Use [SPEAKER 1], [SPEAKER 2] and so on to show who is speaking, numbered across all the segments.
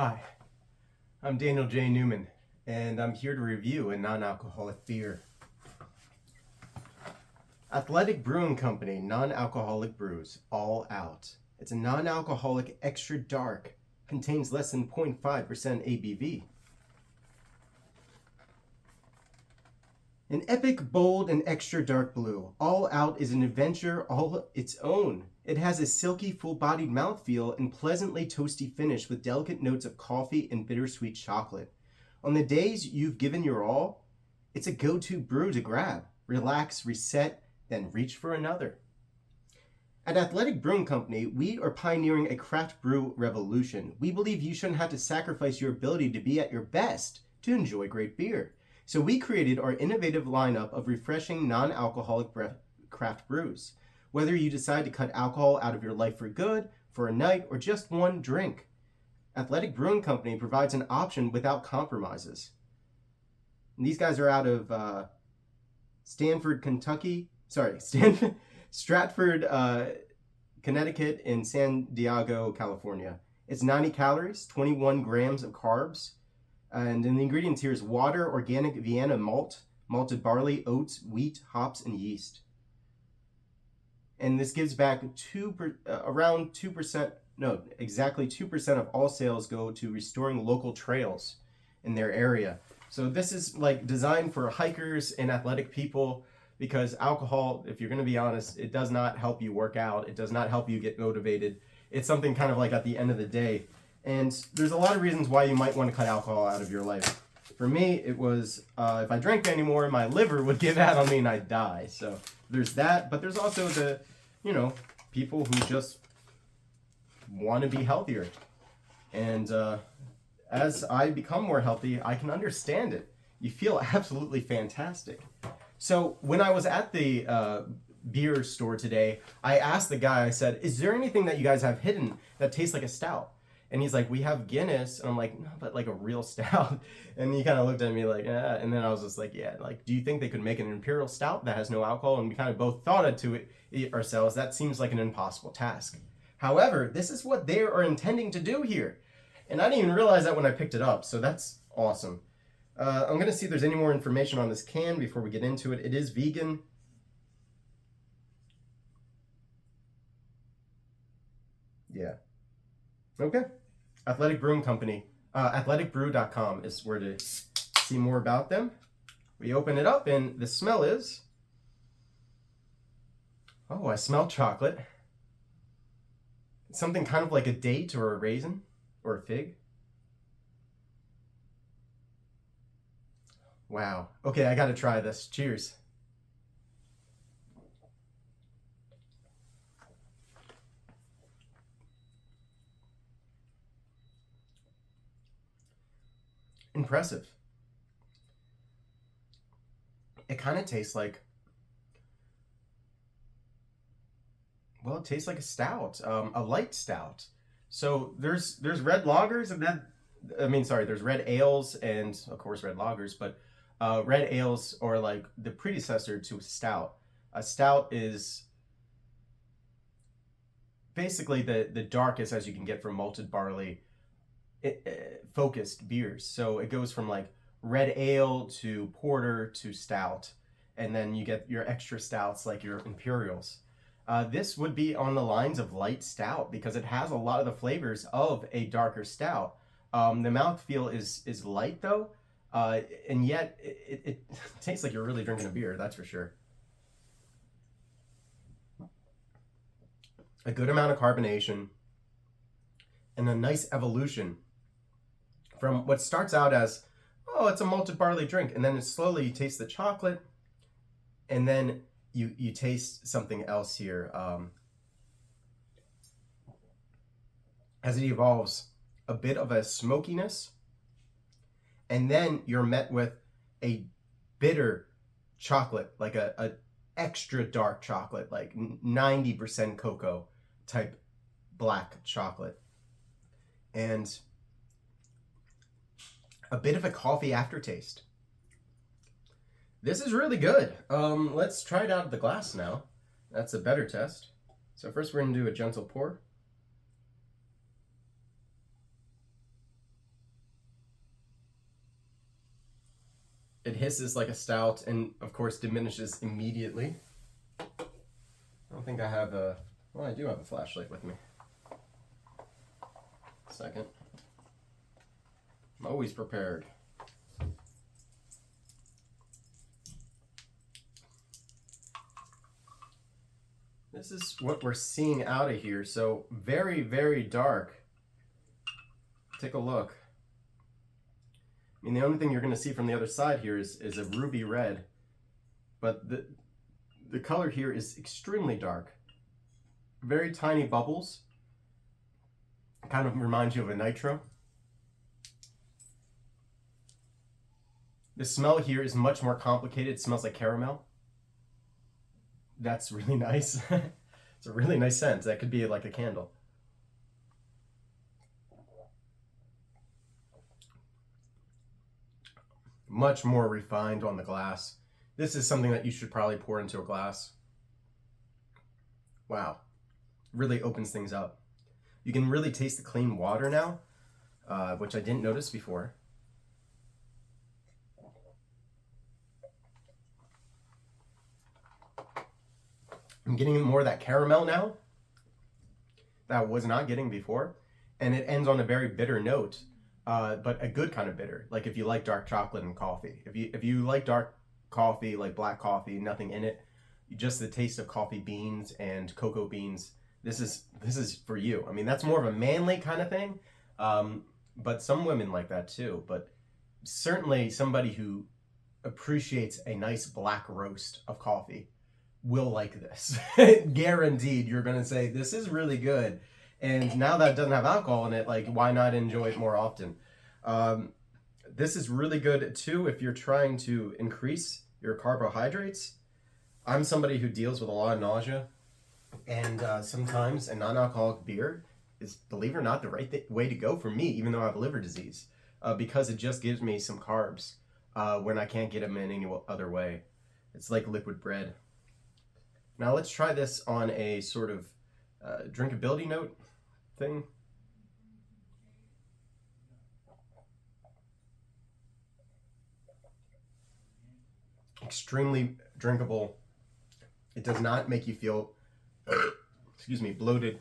[SPEAKER 1] Hi, I'm Daniel J. Newman, and I'm here to review a non-alcoholic beer. Athletic Brewing Company non-alcoholic brews, all out. It's a non-alcoholic extra dark, contains less than 0.5% ABV. An epic, bold, and extra dark blue. All Out is an adventure all its own. It has a silky, full-bodied mouthfeel and pleasantly toasty finish with delicate notes of coffee and bittersweet chocolate. On the days you've given your all, it's a go-to brew to grab, relax, reset, then reach for another. At Athletic Brewing Company, we are pioneering a craft brew revolution. We believe you shouldn't have to sacrifice your ability to be at your best to enjoy great beer. So we created our innovative lineup of refreshing non-alcoholic craft brews. Whether you decide to cut alcohol out of your life for good, for a night, or just one drink, Athletic Brewing Company provides an option without compromises. And these guys are out of Stratford, Connecticut, and San Diego, California. It's 90 calories, 21 grams of carbs, and in the ingredients here is water, organic Vienna malt, malted barley, oats, wheat, hops, and yeast. And this gives back around 2%, no, exactly 2% of all sales go to restoring local trails in their area. So this is like designed for hikers and athletic people, because alcohol, if you're going to be honest, it does not help you work out. It does not help you get motivated. It's something kind of like at the end of the day. And there's a lot of reasons why you might want to cut alcohol out of your life. For me, it was if I drank anymore, my liver would give out on me and I'd die. So there's that. But there's also the, people who just want to be healthier. And as I become more healthy, I can understand it. You feel absolutely fantastic. So when I was at the beer store today, I asked the guy, I said, is there anything that you guys have hidden that tastes like a stout? And he's like, we have Guinness. And I'm like, no, but like a real stout. And he kind of looked at me like, yeah. And then I was just like, yeah, like, do you think they could make an imperial stout that has no alcohol? And we kind of both thought it ourselves. That seems like an impossible task. However, this is what they are intending to do here. And I didn't even realize that when I picked it up. So that's awesome. I'm going to see if there's any more information on this can before we get into it. It is vegan. Yeah. Okay. Athletic Brewing Company. Athleticbrew.com is where to see more about them. We open it up and the smell is... Oh, I smell chocolate. It's something kind of like a date or a raisin or a fig. Wow. Okay, I gotta try this. Cheers. Impressive. It kind of tastes like, well, it tastes like a stout, a light stout. So there's red lagers and then, there's red ales and of course red lagers, but red ales are like the predecessor to a stout. A stout is basically the darkest as you can get from malted barley focused beers. So it goes from like red ale to porter to stout, and then you get your extra stouts like your imperials. This would be on the lines of light stout because it has a lot of the flavors of a darker stout. The mouthfeel is light though, and yet it tastes like you're really drinking a beer, that's for sure. A good amount of carbonation and a nice evolution from what starts out as, oh, it's a malted barley drink, and then slowly you taste the chocolate, and then you taste something else here. As it evolves, a bit of a smokiness, and then you're met with a bitter chocolate, like a extra dark chocolate, like 90% cocoa type black chocolate, and a bit of a coffee aftertaste. This is really good. Let's try it out of the glass now. That's a better test. So first we're going to do a gentle pour. It hisses like a stout and of course diminishes immediately. I don't think I have a, well, I do have a flashlight with me. Second. I'm always prepared. This is what we're seeing out of here. So very, very dark. Take a look. I mean, the only thing you're going to see from the other side here is a ruby red. But the color here is extremely dark. Very tiny bubbles. Kind of reminds you of a nitro. The smell here is much more complicated. It smells like caramel. That's really nice. It's a really nice scent. That could be like a candle. Much more refined on the glass. This is something that you should probably pour into a glass. Wow. Really opens things up. You can really taste the clean water now, which I didn't notice before. I'm getting more of that caramel now that I was not getting before. And it ends on a very bitter note, but a good kind of bitter. Like if you like dark chocolate and coffee. If you like dark coffee, like black coffee, nothing in it, just the taste of coffee beans and cocoa beans, this is for you. I mean, that's more of a manly kind of thing, but some women like that too. But certainly somebody who appreciates a nice black roast of coffee will like this. Guaranteed, you're gonna say this is really good. And now that it doesn't have alcohol in it, like, why not enjoy it more often? This is really good too if you're trying to increase your carbohydrates. I'm somebody who deals with a lot of nausea, and sometimes a non-alcoholic beer is, believe it or not, the right way to go for me, even though I have liver disease, because it just gives me some carbs when I can't get them in any other way. It's like liquid bread. Now let's try this on a sort of drinkability note thing. Extremely drinkable. It does not make you feel, excuse me, bloated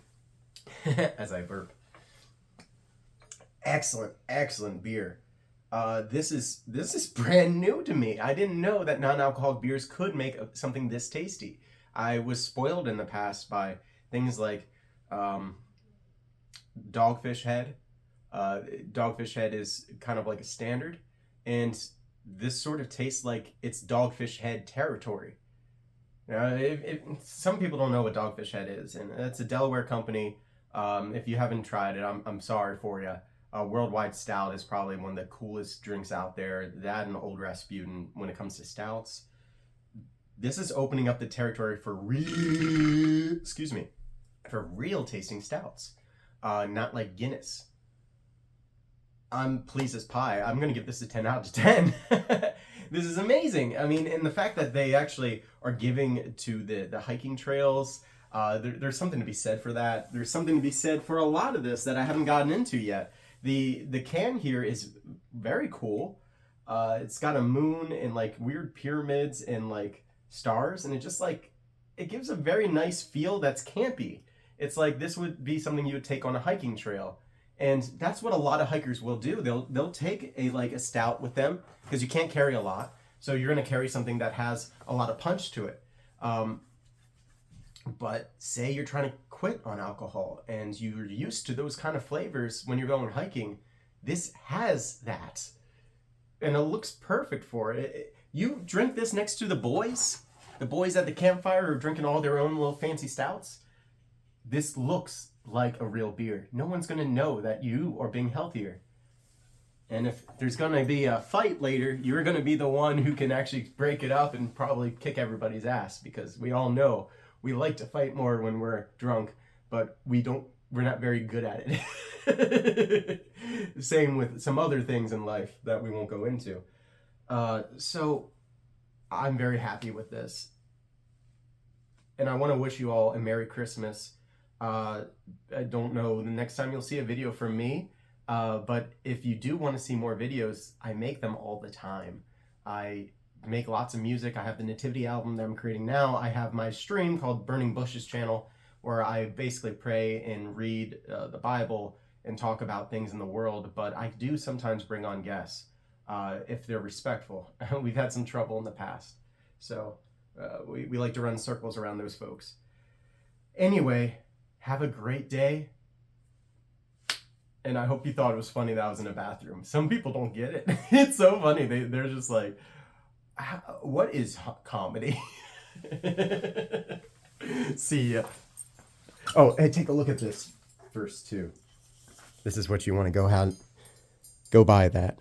[SPEAKER 1] as I burp. Excellent, excellent beer. This is brand new to me. I didn't know that non-alcoholic beers could make something this tasty. I was spoiled in the past by things like Dogfish Head. Dogfish Head is kind of like a standard, and this sort of tastes like it's Dogfish Head territory. Some people don't know what Dogfish Head is, and it's a Delaware company. If you haven't tried it, I'm sorry for you. Worldwide Stout is probably one of the coolest drinks out there. That and Old Rasputin when it comes to stouts. This is opening up the territory for real tasting stouts, not like Guinness. I'm pleased as pie. I'm going to give this a 10 out of 10. This is amazing. I mean, and the fact that they actually are giving to the hiking trails, there's something to be said for that. There's something to be said for a lot of this that I haven't gotten into yet. The can here is very cool. It's got a moon and like weird pyramids and like stars, and it gives a very nice feel that's campy. It's like this would be something you would take on a hiking trail, and that's what a lot of hikers will do. They'll take a stout with them because you can't carry a lot, so you're going to carry something that has a lot of punch to it. But say you're trying to quit on alcohol and you're used to those kind of flavors when you're going hiking, this has that, and it looks perfect for it. You drink this next to the boys at the campfire who are drinking all their own little fancy stouts. This looks like a real beer. No one's going to know that you are being healthier. And if there's going to be a fight later, you're going to be the one who can actually break it up and probably kick everybody's ass, because we all know we like to fight more when we're drunk, but we're not very good at it. Same with some other things in life that we won't go into. So I'm very happy with this. And I want to wish you all a Merry Christmas. I don't know the next time you'll see a video from me, but if you do want to see more videos, I make them all the time. I make lots of music. I have the Nativity album that I'm creating now. I have my stream called Burning Bushes channel, where I basically pray and read the Bible and talk about things in the world. But I do sometimes bring on guests if they're respectful. We've had some trouble in the past. So we like to run circles around those folks. Anyway, have a great day. And I hope you thought it was funny that I was in a bathroom. Some people don't get it. It's so funny. They're just like, what is comedy? See ya. Oh, hey, take a look at this verse 2. This is what you want to go buy that.